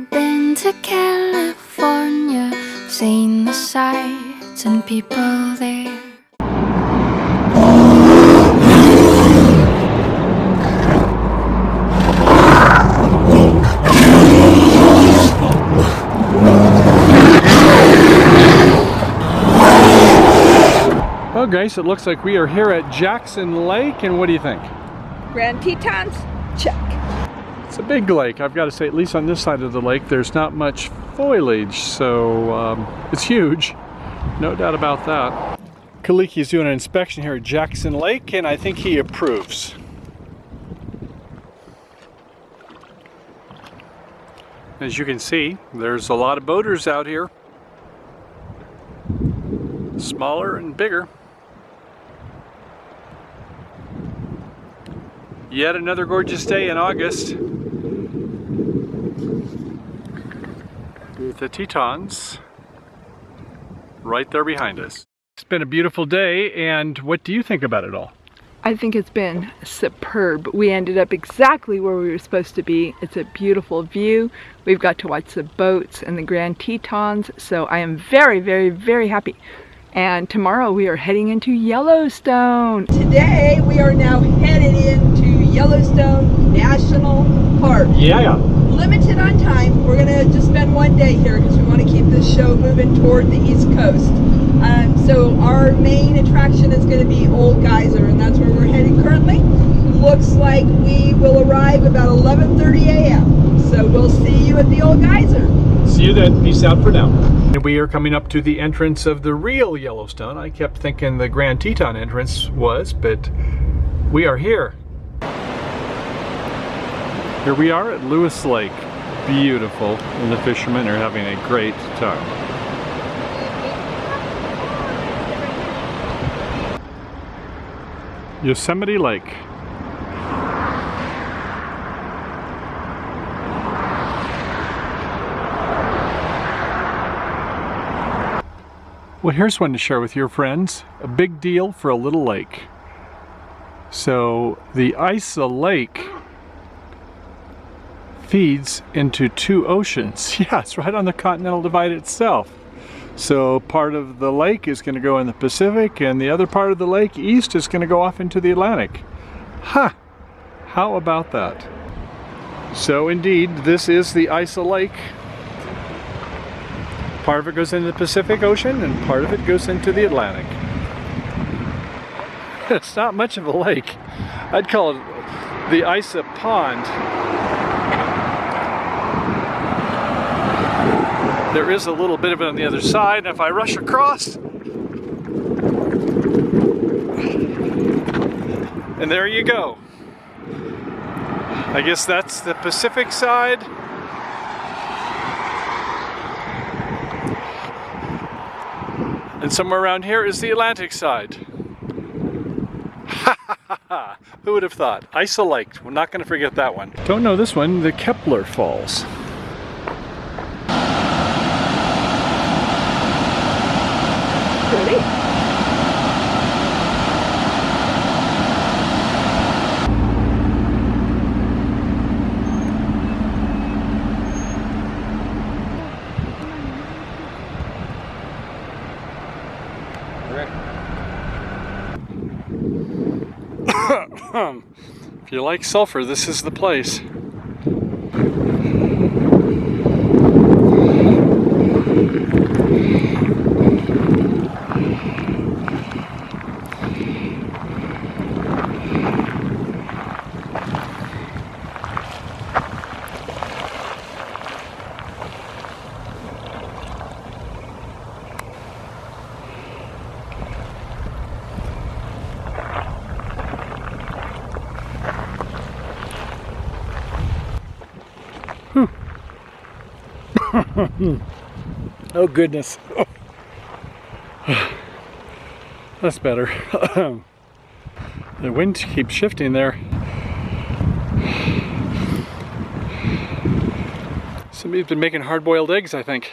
I've been to California, seen the sights and people there. Well guys, it looks like we are here at Jackson Lake, and what do you think? Grand Tetons? Check. It's a big lake. I've got to say, at least on this side of the lake, there's not much foliage, so it's huge. No doubt about that. Kaliki's doing an inspection here at Jackson Lake, and I think he approves. As you can see, there's a lot of boaters out here. Smaller and bigger. Yet another gorgeous day in August. The Tetons right there behind us. It's been a beautiful day, and what do you think about it all? I think it's been superb. We ended up exactly where we were supposed to be. It's a beautiful view. We've got to watch the boats and the Grand Tetons, so I am very, very, very happy. And tomorrow we are heading into Yellowstone. Today we are now headed into Yellowstone National Park. Yeah. Limited on time. We're gonna just spend one day here because we want to keep this show moving toward the East Coast. So our main attraction is going to be Old Geyser, and that's where we're heading currently. Looks like we will arrive about 11:30 a.m. So we'll see you at the Old Geyser. See you then. Peace out for now. And we are coming up to the entrance of the real Yellowstone. I kept thinking the Grand Teton entrance was, but we are here. Here we are at Lewis Lake. Beautiful, and the fishermen are having a great time. Yosemite Lake. Well, here's one to share with your friends. A big deal for a little lake. So the Isa Lake feeds into two oceans. Yeah, it's right on the Continental Divide itself. So part of the lake is going to go in the Pacific, and the other part of the lake east is going to go off into the Atlantic. Ha! How about that? So indeed, this is the Isa Lake. Part of it goes into the Pacific Ocean, and part of it goes into the Atlantic. It's not much of a lake. I'd call it the Isa Pond. There is a little bit of it on the other side, and if I rush across, and there you go. I guess that's the Pacific side. And somewhere around here is the Atlantic side. Who would have thought? Isa Lake. We're not going to forget that one. Don't know this one, the Kepler Falls. Pretty. If you like sulfur, this is the place. Oh goodness. That's better. The wind keeps shifting there. Somebody's been making hard-boiled eggs, I think.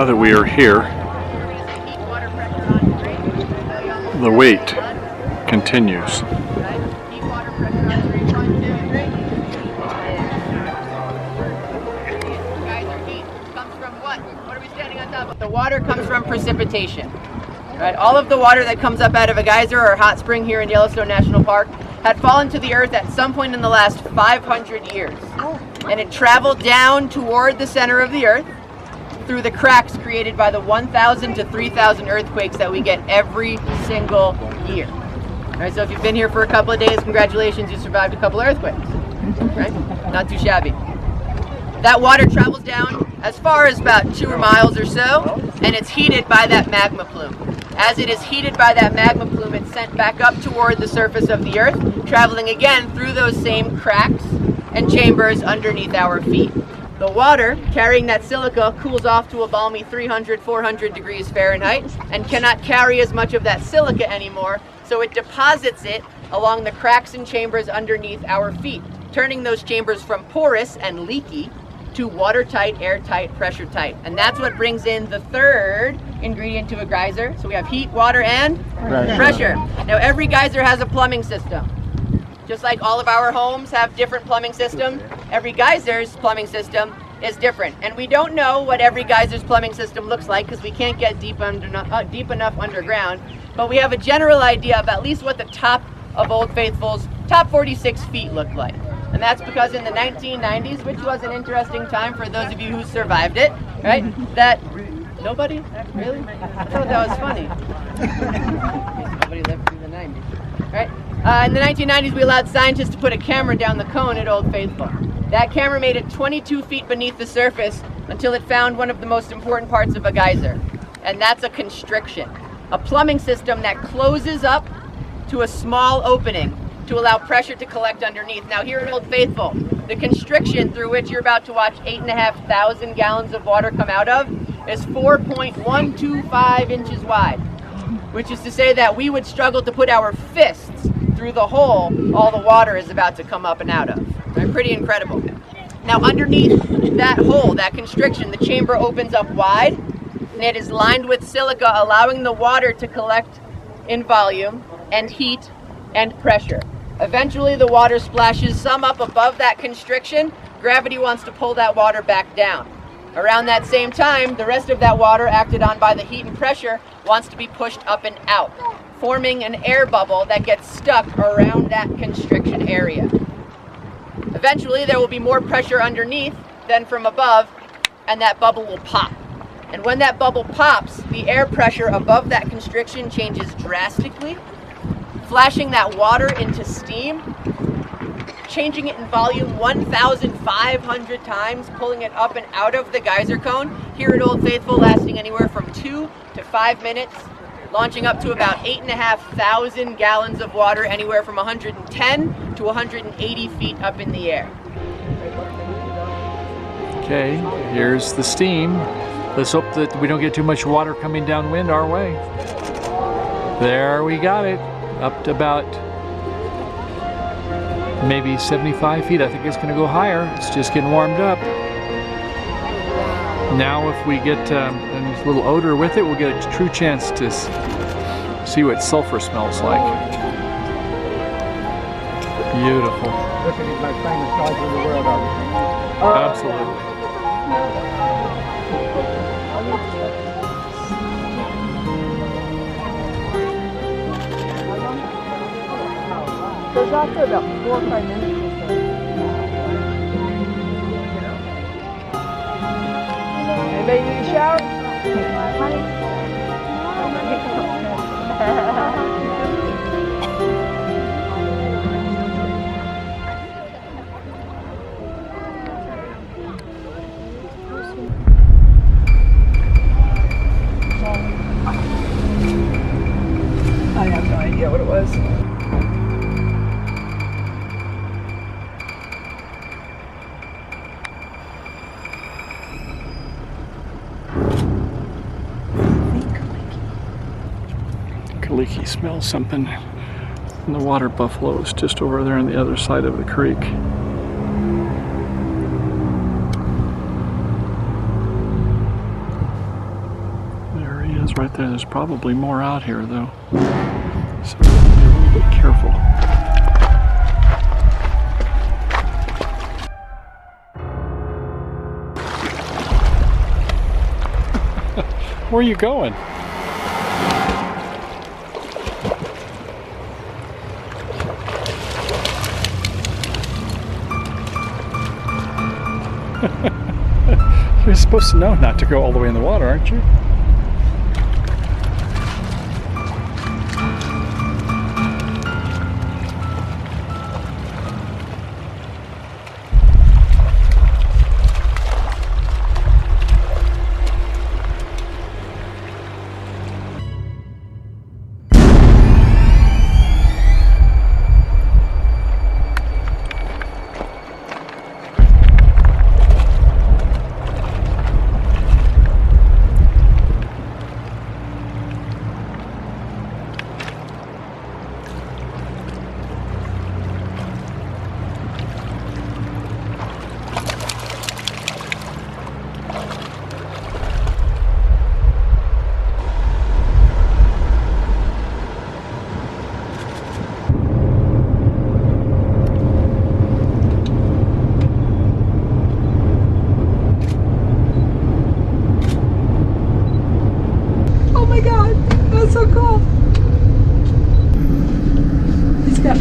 Now that we are here, the wait continues. The water comes from precipitation. Right? All of the water that comes up out of a geyser or hot spring here in Yellowstone National Park had fallen to the earth at some point in the last 500 years. And it traveled down toward the center of the earth through the cracks created by the 1,000 to 3,000 earthquakes that we get every single year. Right? So if you've been here for a couple of days, congratulations, you survived a couple of earthquakes. Right? Not too shabby. That water travels down as far as about 2 miles or so, and it's heated by that magma plume. As it is heated by that magma plume, it's sent back up toward the surface of the earth, traveling again through those same cracks and chambers underneath our feet. The water carrying that silica cools off to a balmy 300, 400 degrees Fahrenheit and cannot carry as much of that silica anymore, so it deposits it along the cracks and chambers underneath our feet, turning those chambers from porous and leaky to watertight, airtight, pressure tight. And that's what brings in the third ingredient to a geyser. So we have heat, water, and pressure. Now every geyser has a plumbing system. Just like all of our homes have different plumbing systems, every geyser's plumbing system is different. And we don't know what every geyser's plumbing system looks like because we can't get deep enough underground. But we have a general idea of at least what the top of Old Faithful's top 46 feet looked like. And that's because in the 1990s, which was an interesting time for those of you who survived it, right? That, nobody? Really? I thought that was funny. Nobody lived through the 90s, right? In the 1990s, we allowed scientists to put a camera down the cone at Old Faithful. That camera made it 22 feet beneath the surface until it found one of the most important parts of a geyser, and that's a constriction. A plumbing system that closes up to a small opening to allow pressure to collect underneath. Now here at Old Faithful, the constriction through which you're about to watch 8,500 gallons of water come out of is 4.125 inches wide, which is to say that we would struggle to put our fists through the hole all the water is about to come up and out of. Right? Pretty incredible. Now underneath that hole, that constriction, the chamber opens up wide and it is lined with silica, allowing the water to collect in volume and heat and pressure. Eventually the water splashes some up above that constriction. Gravity wants to pull that water back down. Around that same time, the rest of that water, acted on by the heat and pressure, wants to be pushed up and out, forming an air bubble that gets stuck around that constriction area. Eventually there will be more pressure underneath than from above, and that bubble will pop. And when that bubble pops, the air pressure above that constriction changes drastically, flashing that water into steam, changing it in volume 1,500 times, pulling it up and out of the geyser cone here at Old Faithful, lasting anywhere from 2 to 5 minutes, launching up to about 8,500 gallons of water, anywhere from 110 to 180 feet up in the air. Okay, here's the steam. Let's hope that we don't get too much water coming downwind our way. There we got it. Up to about maybe 75 feet. I think it's going to go higher. It's just getting warmed up. Now if we get a little odor with it, we'll get a true chance to see what sulfur smells like. Beautiful. This is the most famous geyser in the world, Absolutely. Goes after about 4 or 5 minutes or so. Anybody need a shower? I have no idea what it was. Kaliki smells something. And the water buffalo is just over there on the other side of the creek. falls right there. There's probably more out here though. So be a little bit careful. Where are you going? You're supposed to know not to go all the way in the water, aren't you?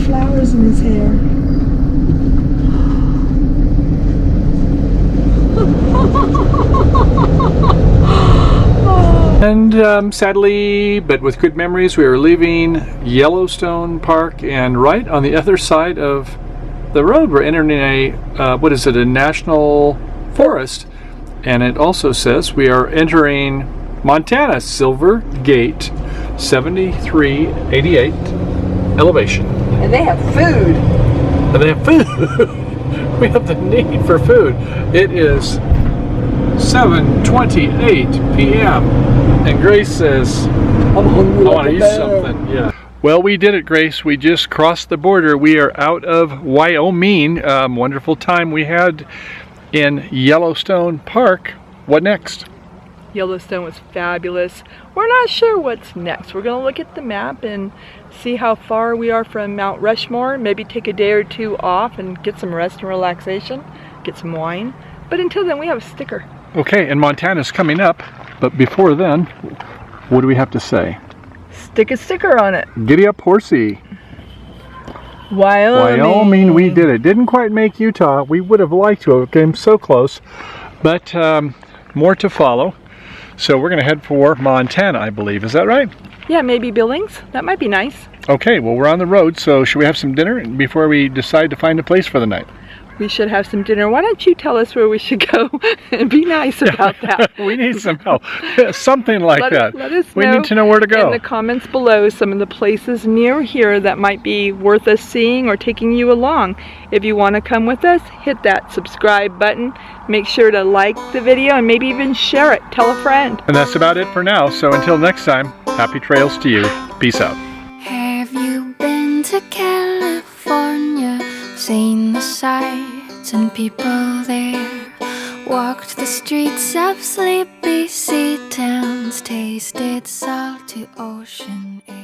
Flowers in his hair. And sadly, but with good memories, we are leaving Yellowstone Park, and right on the other side of the road we're entering a, what is it, a national forest, and it also says we are entering Montana, Silver Gate, 7388 elevation. And they have food. And they have food. We have the need for food. It is 7:28 p.m. and Grace says, I'm hungry. I want to eat something. Yeah. Well, we did it, Grace. We just crossed the border. We are out of Wyoming. Wonderful time we had in Yellowstone Park. What next? Yellowstone was fabulous. We're not sure what's next. We're going to look at the map and see how far we are from Mount Rushmore. Maybe take a day or two off and get some rest and relaxation. Get some wine. But until then, we have a sticker. Okay, and Montana's coming up. But before then, what do we have to say? Stick a sticker on it. Giddy up, horsey. Wyoming, we did it. Didn't quite make Utah. We would have liked to. It came so close. But more to follow. So we're going to head for Montana, I believe. Is that right? Yeah, maybe Billings. That might be nice. Okay, well, we're on the road, so should we have some dinner before we decide to find a place for the night? We should have some dinner. Why don't you tell us where we should go and be nice about that? We need some help. Something like that. Let us know. We need to know where to go. In the comments below some of the places near here that might be worth us seeing or taking you along. If you want to come with us, hit that subscribe button. Make sure to like the video and maybe even share it. Tell a friend. And that's about it for now. So until next time, happy trails to you. Peace out. Have you been to California? Seen the sights and people there? Walked the streets of sleepy sea towns? Tasted salty ocean air?